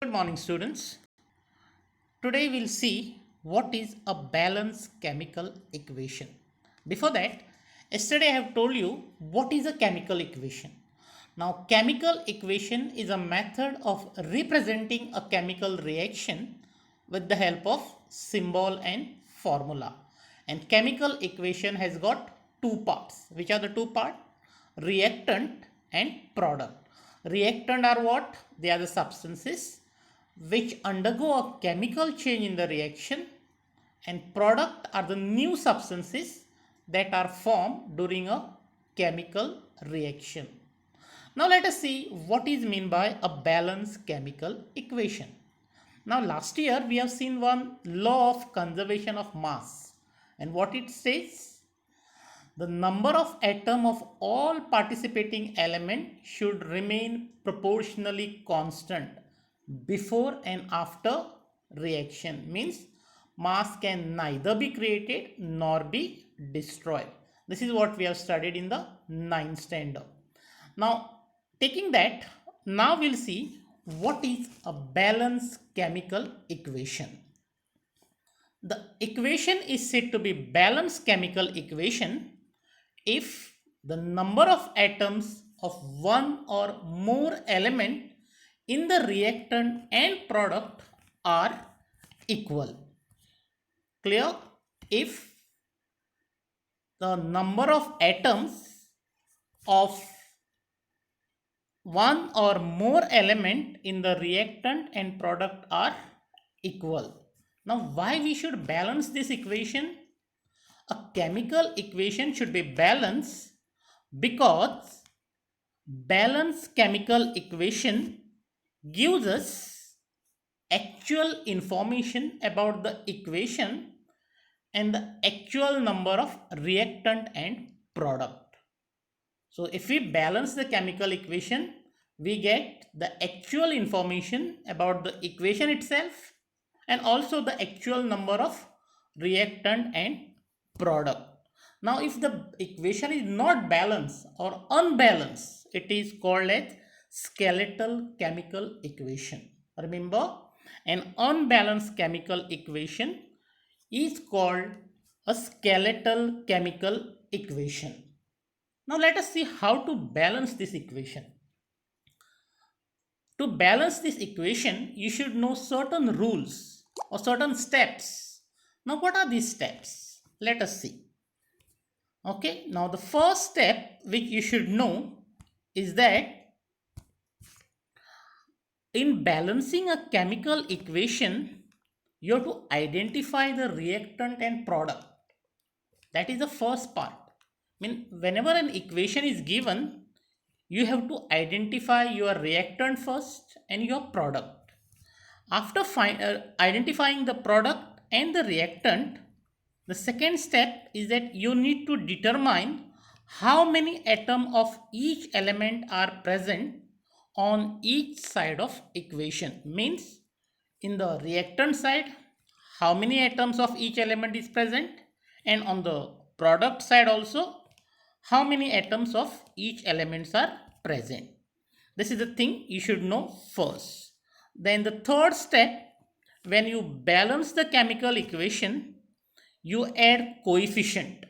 Good morning, students. Today we'll see what is a balanced chemical equation. Before that, yesterday I have told you what is a chemical equation. Now, chemical equation is a method of representing a chemical reaction with the help of symbol and formula. And chemical equation has got two parts. Which are the two parts? Reactant and product. Reactant are what? They are the substances which undergo a chemical change in the reaction, and product are the new substances that are formed during a chemical reaction. Now let us see what is meant by a balanced chemical equation. Now last year we have seen one law of conservation of mass, and what it says, the number of atom of all participating element should remain proportionally constant before and after reaction. Means mass can neither be created nor be destroyed. This is what we have studied in the ninth standard. Now, taking that, now we'll see what is a balanced chemical equation. The equation is said to be balanced chemical equation if the number of atoms of one or more element in the reactant and product are equal. Clear? If the number of atoms of one or more element in the reactant and product are equal. Now, why we should balance this equation? A chemical equation should be balanced because balanced chemical equation gives us actual information about the equation and the actual number of reactant and product. So if we balance the chemical equation, we get the actual information about the equation itself and also the actual number of reactant and product. Now, if the equation is not balanced or unbalanced, it is called as skeletal chemical equation. Remember, an unbalanced chemical equation is called a skeletal chemical equation. Now, let us see how to balance this equation. To balance this equation, you should know certain rules or certain steps. Now, what are these steps? Let us see. Okay, now the first step which you should know is that in balancing a chemical equation, you have to identify the reactant and product. That is the first part. I mean, whenever an equation is given, you have to identify your reactant first and your product. After identifying the product and the reactant, the second step is that you need to determine how many atoms of each element are present on each side of equation. Means in the reactant side, how many atoms of each element is present, and on the product side also, how many atoms of each elements are present. This is the thing you should know first. Then the third step, when you balance the chemical equation, you add coefficient.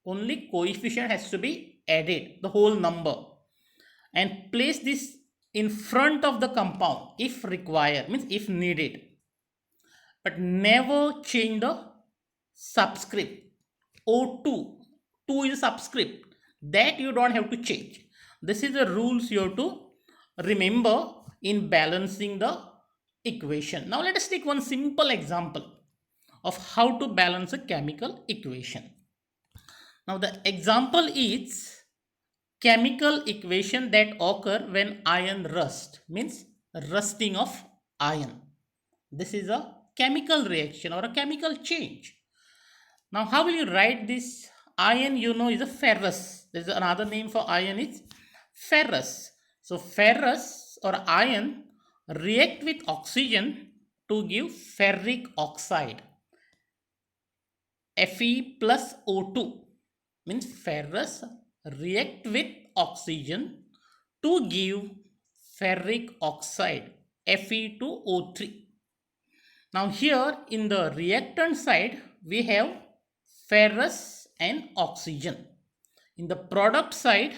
Only coefficient has to be added, the whole number, and place this in front of the compound if required, means if needed. But never change the subscript. O2, 2 is a subscript, that you don't have to change. This is the rules you have to remember in balancing the equation. Now let us take one simple example of how to balance a chemical equation. Now the example is chemical equation that occur when iron rust, means rusting of iron. This is a chemical reaction or a chemical change. Now how will you write this? Iron, you know, is a ferrous. There is another name for iron is ferrous. So ferrous or iron react with oxygen to give ferric oxide. Fe plus O2, means ferrous react with oxygen to give ferric oxide, Fe2O3. Now here in the reactant side, we have ferrous and oxygen. In the product side,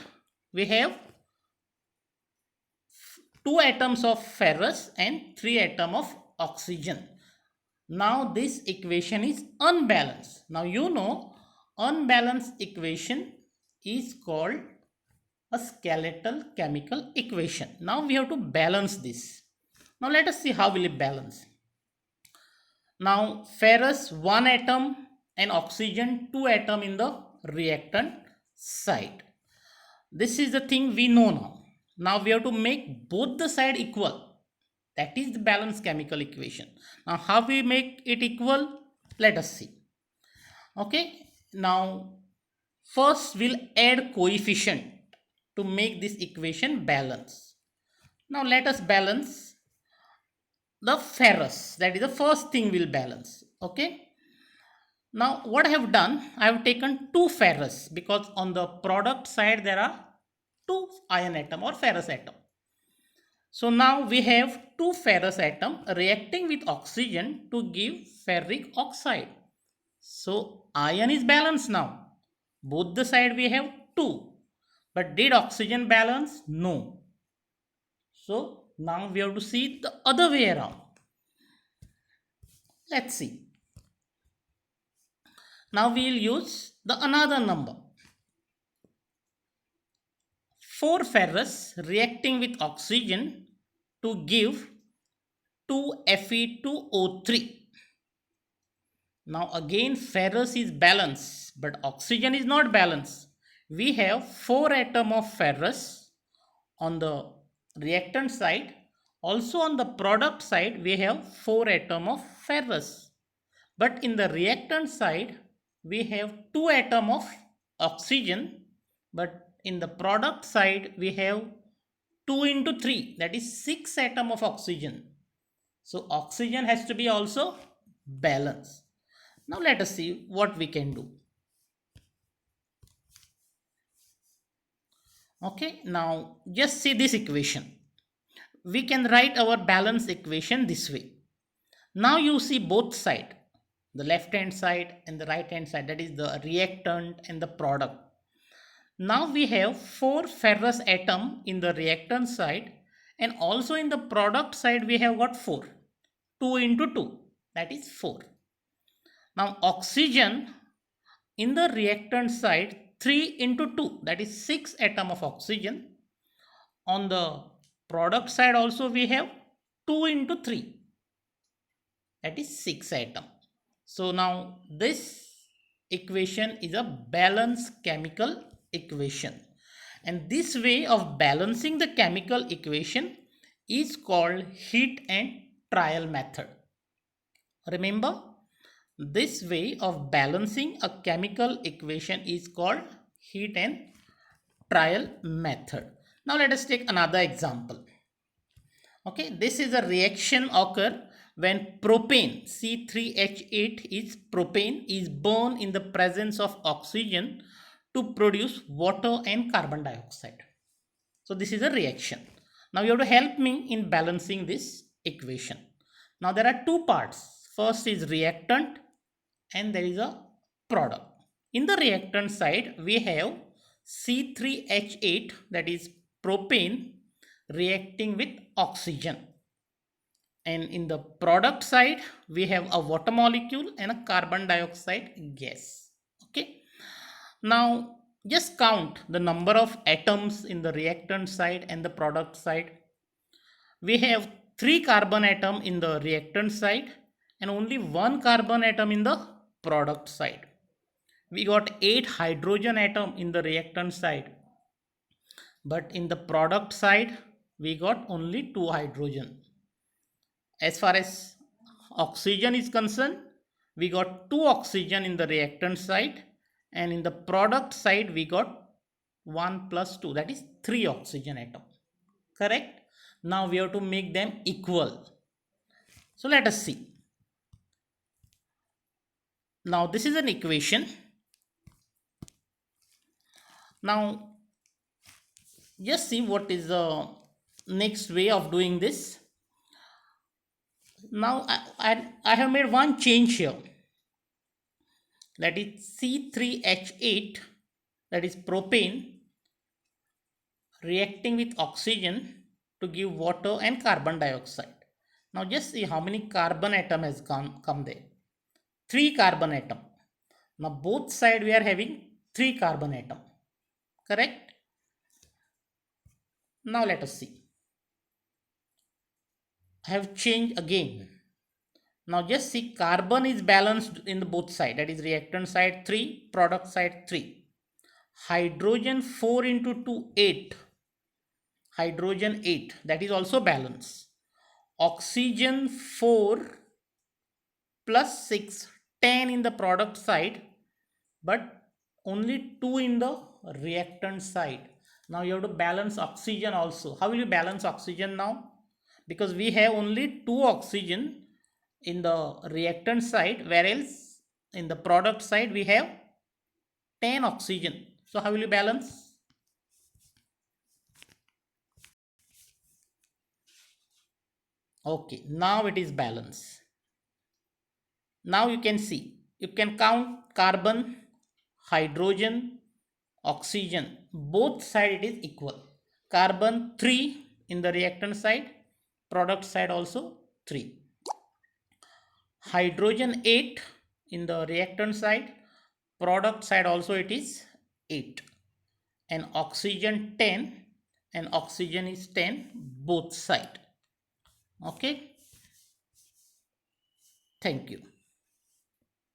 we have 2 atoms of ferrous and 3 atoms of oxygen. Now this equation is unbalanced. Now you know unbalanced equation is called a skeletal chemical equation. Now we have to balance this. Now let us see how will it balance. Now ferrous 1 atom and oxygen 2 atom in the reactant side. This is the thing we know now. Now we have to make both the side equal. That is the balanced chemical equation. Now how we make it equal? Let us see. Okay. Now first we'll add coefficient to make this equation balance. Now let us balance the ferrous. That is the first thing we'll balance. Okay. Now what I have done, I have taken 2 ferrous because on the product side there are 2 iron atom or ferrous atom. So now we have 2 ferrous atom reacting with oxygen to give ferric oxide. So iron is balanced now. Both the side we have 2. But did oxygen balance? No. So now we have to see the other way around. Let's see. Now we will use the another number. 4 ferrous reacting with oxygen to give 2 Fe2O3. Now again ferrous is balanced but oxygen is not balanced. We have 4 atom of ferrous on the reactant side. Also on the product side we have 4 atom of ferrous. But in the reactant side we have 2 atom of oxygen, but in the product side we have 2 into 3, that is 6 atom of oxygen. So oxygen has to be also balanced. Now let us see what we can do. Okay, now just see this equation. We can write our balance equation this way. Now you see both side, the left hand side and the right hand side, that is the reactant and the product. Now we have 4 ferrous atom in the reactant side and also in the product side we have got 4. 2 into 2, that is 4. Now oxygen in the reactant side 3 into 2, that is 6 atom of oxygen. On the product side also we have 2 into 3, that is 6 atom. So now this equation is a balanced chemical equation, and this way of balancing the chemical equation is called heat and trial method. Remember, this way of balancing a chemical equation is called heat and trial method. Now let us take another example. Okay, this is a reaction occur when propane C3H8 is propane is burned in the presence of oxygen to produce water and carbon dioxide. So this is a reaction. Now you have to help me in balancing this equation. Now there are 2 parts. First is reactant and there is a product. In the reactant side we have C3H8, that is propane, reacting with oxygen, and in the product side we have a water molecule and a carbon dioxide gas. Okay, now just count the number of atoms in the reactant side and the product side. We have 3 carbon atom in the reactant side and only 1 carbon atom in the product side. We got 8 hydrogen atom in the reactant side, but in the product side we got only 2 hydrogen. As far as oxygen is concerned, we got 2 oxygen in the reactant side, and in the product side we got 1 plus 2, that is 3 oxygen atom. Correct? Now we have to make them equal. So let us see. Now this is an equation. Now just see what is the next way of doing this. Now I have made one change here, that is C3H8, that is propane, reacting with oxygen to give water and carbon dioxide. Now just see how many carbon atom has come there. 3 carbon atom. Now both side we are having 3 carbon atom. Correct? Now let us see. I have changed again. Now just see, carbon is balanced in the both side, that is reactant side 3, product side 3. Hydrogen 4 into 2, 8. Hydrogen 8, that is also balanced. Oxygen 4 plus 6, 10 in the product side, but only 2 in the reactant side. Now you have to balance oxygen also. How will you balance oxygen now? Because we have only 2 oxygen in the reactant side, whereas in the product side we have 10 oxygen. So how will you balance? Okay, now it is balanced. Now you can see, you can count carbon, hydrogen, oxygen, both side it is equal. Carbon 3 in the reactant side, product side also 3. Hydrogen 8 in the reactant side, product side also it is 8. And oxygen 10, and oxygen is 10 both side. Okay, thank you.